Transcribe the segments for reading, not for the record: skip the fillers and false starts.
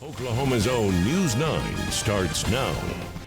Oklahoma's own News 9 starts now.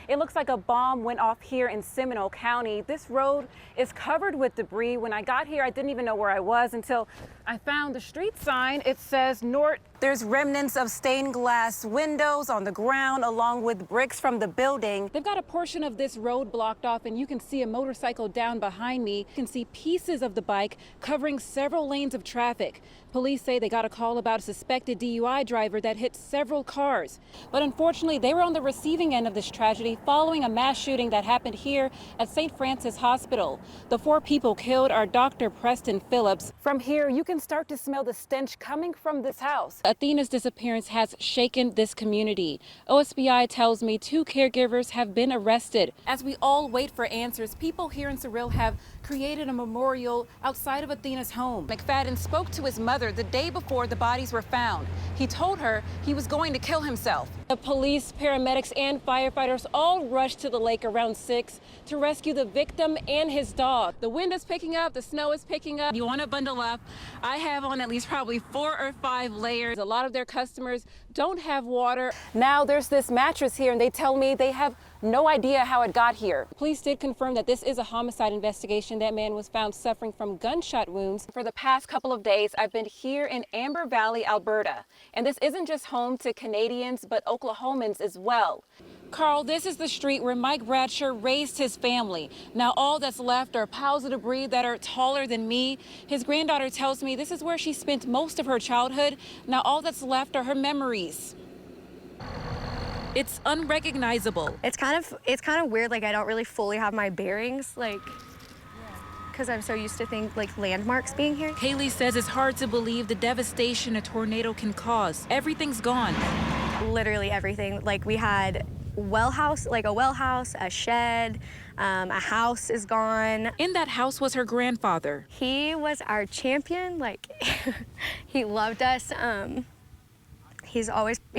It looks like a bomb went off here in Seminole County. This road is covered with debris. When I got here, I didn't even know where I was until I found the street sign. It says north. There's remnants of stained glass windows on the ground along with bricks from the building. They've got a portion of this road blocked off and you can see a motorcycle down behind me. You can see pieces of the bike covering several lanes of traffic. Police say they got a call about a suspected DUI driver that hit several cars. But unfortunately, they were on the receiving end of this tragedy following a mass shooting that happened here at St. Francis Hospital. The 4 people killed are Dr. Preston Phillips. From here, you can start to smell the stench coming from this house. Athena's disappearance has shaken this community. OSBI tells me 2 caregivers have been arrested. As we all wait for answers, people here in Surreal have created a memorial outside of Athena's home. McFadden spoke to his mother the day before the bodies were found. He told her he was going to kill himself. The police, paramedics, and firefighters all rushed to the lake around 6 to rescue the victim and his dog. The wind is picking up, the snow is picking up. You want to bundle up. I have on at least probably 4 or 5 layers. A lot of their customers don't have water. Now there's this mattress here and they tell me they have no idea how it got here. Police did confirm that this is a homicide investigation. That man was found suffering from gunshot wounds. For the past couple of days, I've been here in Amber Valley, Alberta. And this isn't just home to Canadians, but Oklahomans as well. Carl, this is the street where Mike Bradshaw raised his family. Now all that's left are piles of debris that are taller than me. His granddaughter tells me this is where she spent most of her childhood. Now all that's left are her memories. It's unrecognizable. It's kind of weird. Like I don't really fully have my bearings, like, because I'm so used to things like landmarks being here. Kaylee says it's hard to believe the devastation a tornado can cause. Everything's gone. Literally everything. Like we had a well house, a shed, a house is gone. In that house was her grandfather. He was our champion. Like he loved us. He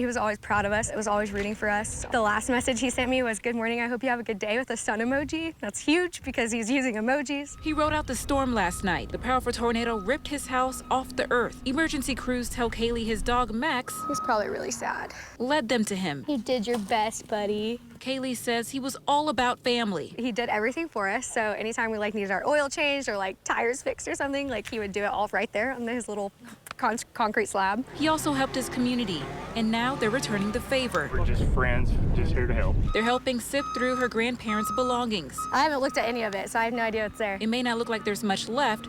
was always proud of us. It was always rooting for us. The last message he sent me was, "Good morning, I hope you have a good day," with a sun emoji. That's huge because he's using emojis. He rode out the storm last night. The powerful tornado ripped his house off the earth. Emergency crews tell Kaylee his dog, Max, He's probably really sad. led them to him. You did your best, buddy. Kaylee says he was all about family. He did everything for us, so anytime we needed our oil changed or tires fixed or something, he would do it all right there on his little concrete slab. He also helped his community, and now they're returning the favor. We're just friends, just here to help. They're helping sift through her grandparents' belongings. I haven't looked at any of it, so I have no idea what's there. It may not look like there's much left,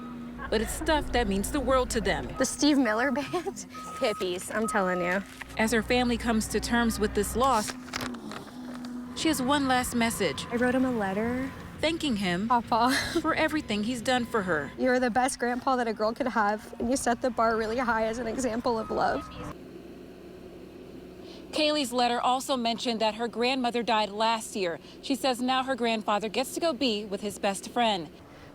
but it's stuff that means the world to them. The Steve Miller Band? Hippies, I'm telling you. As her family comes to terms with this loss, she has one last message, I wrote him a letter. thanking him Papa, for everything he's done for her. you're the best grandpa that a girl could have, and you set the bar really high as an example of love. Kaylee's letter also mentioned that her grandmother died last year. She says now her grandfather gets to go be with his best friend.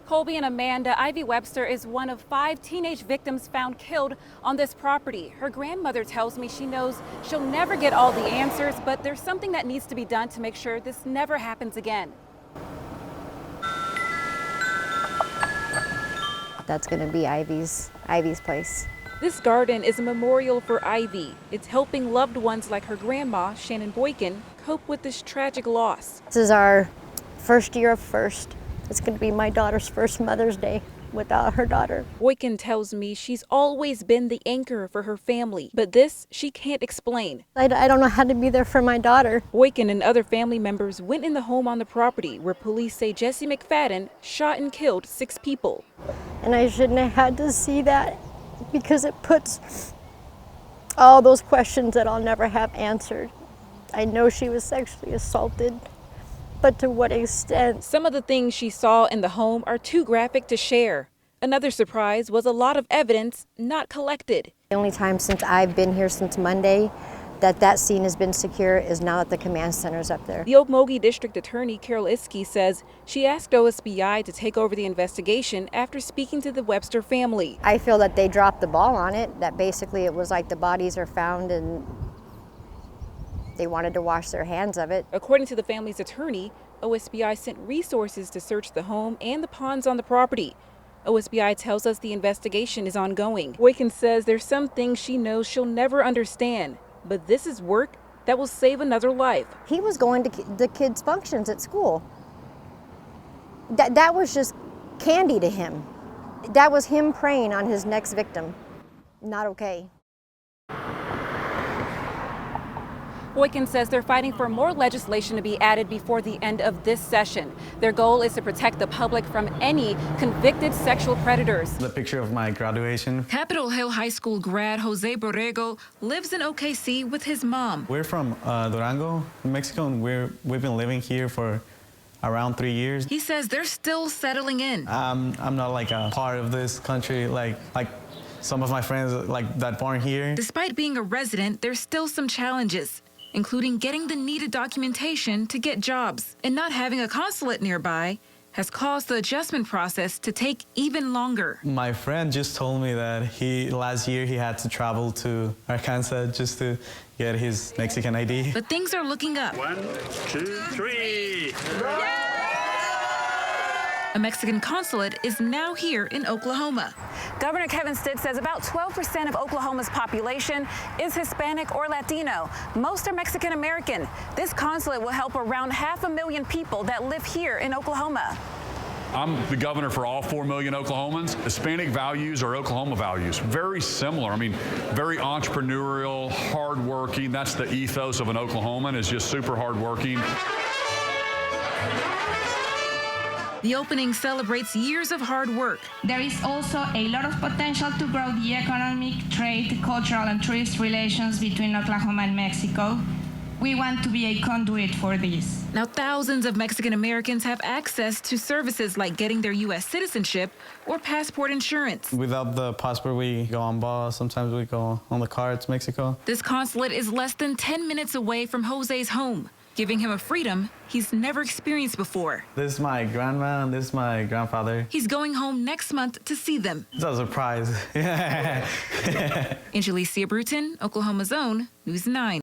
Colby and Amanda, Ivy Webster is one of 5 teenage victims found killed on this property. Her grandmother tells me she knows she'll never get all the answers, but there's something that needs to be done to make sure this never happens again. That's going to be Ivy's place. This garden is a memorial for Ivy. It's helping loved ones like her grandma, Shannon Boykin, cope with this tragic loss. This is our first year of first. It's going to be my daughter's first Mother's Day without her daughter. Boykin tells me she's always been the anchor for her family, but this she can't explain. I don't know how to be there for my daughter. Boykin and other family members went in the home on the property where police say Jesse McFadden shot and killed 6 people. And I shouldn't have had to see that because it puts all those questions that I'll never have answered. I know she was sexually assaulted, but to what extent? Some of the things she saw in the home are too graphic to share. Another surprise was a lot of evidence not collected. The only time since I've been here since Monday that scene has been secure is now that the command center's up there. The Okmulgee District Attorney Carol Iskey says she asked OSBI to take over the investigation after speaking to the Webster family. I feel that they dropped the ball on it, that basically it was like the bodies are found and they wanted to wash their hands of it. According to the family's attorney, OSBI sent resources to search the home and the ponds on the property. OSBI tells us the investigation is ongoing. Boykin says there's some things she knows she'll never understand. but this is work that will save another life. He was going to the kids' functions at school. That was just candy to him. That was him preying on his next victim. Not okay. Boykin says they're fighting for more legislation to be added before the end of this session. Their goal is to protect the public from any convicted sexual predators. The picture of my graduation. Capitol Hill High School grad Jose Borrego lives in OKC with his mom. We're from Durango, Mexico, and we've been living here for around 3 years. He says they're still settling in. I'm not like a part of this country like some of my friends like that born here. Despite being a resident, there's still some challenges, including getting the needed documentation to get jobs. And not having a consulate nearby has caused the adjustment process to take even longer. My friend just told me that last year he had to travel to Arkansas just to get his Mexican ID. But things are looking up. 1, 2, 3. A Mexican consulate is now here in Oklahoma. Governor Kevin Stitt says about 12% of Oklahoma's population is Hispanic or Latino. Most are Mexican American. This consulate will help around 500,000 people that live here in Oklahoma. I'm the governor for all 4 million Oklahomans. Hispanic values are Oklahoma values. Very similar. I mean, very entrepreneurial, hardworking. That's the ethos of an Oklahoman, is just super hardworking. The opening celebrates years of hard work. There is also a lot of potential to grow the economic, trade, cultural, and tourist relations between Oklahoma and Mexico. We want to be a conduit for this. Now, thousands of Mexican Americans have access to services like getting their U.S. citizenship or passport insurance. Without the passport, we go on bus. Sometimes we go on the car to Mexico. This consulate is less than 10 minutes away from Jose's home, giving him a freedom he's never experienced before. This is my grandma and this is my grandfather. He's going home next month to see them. It's a surprise. Anjelicia Bruton, Oklahoma's own News 9.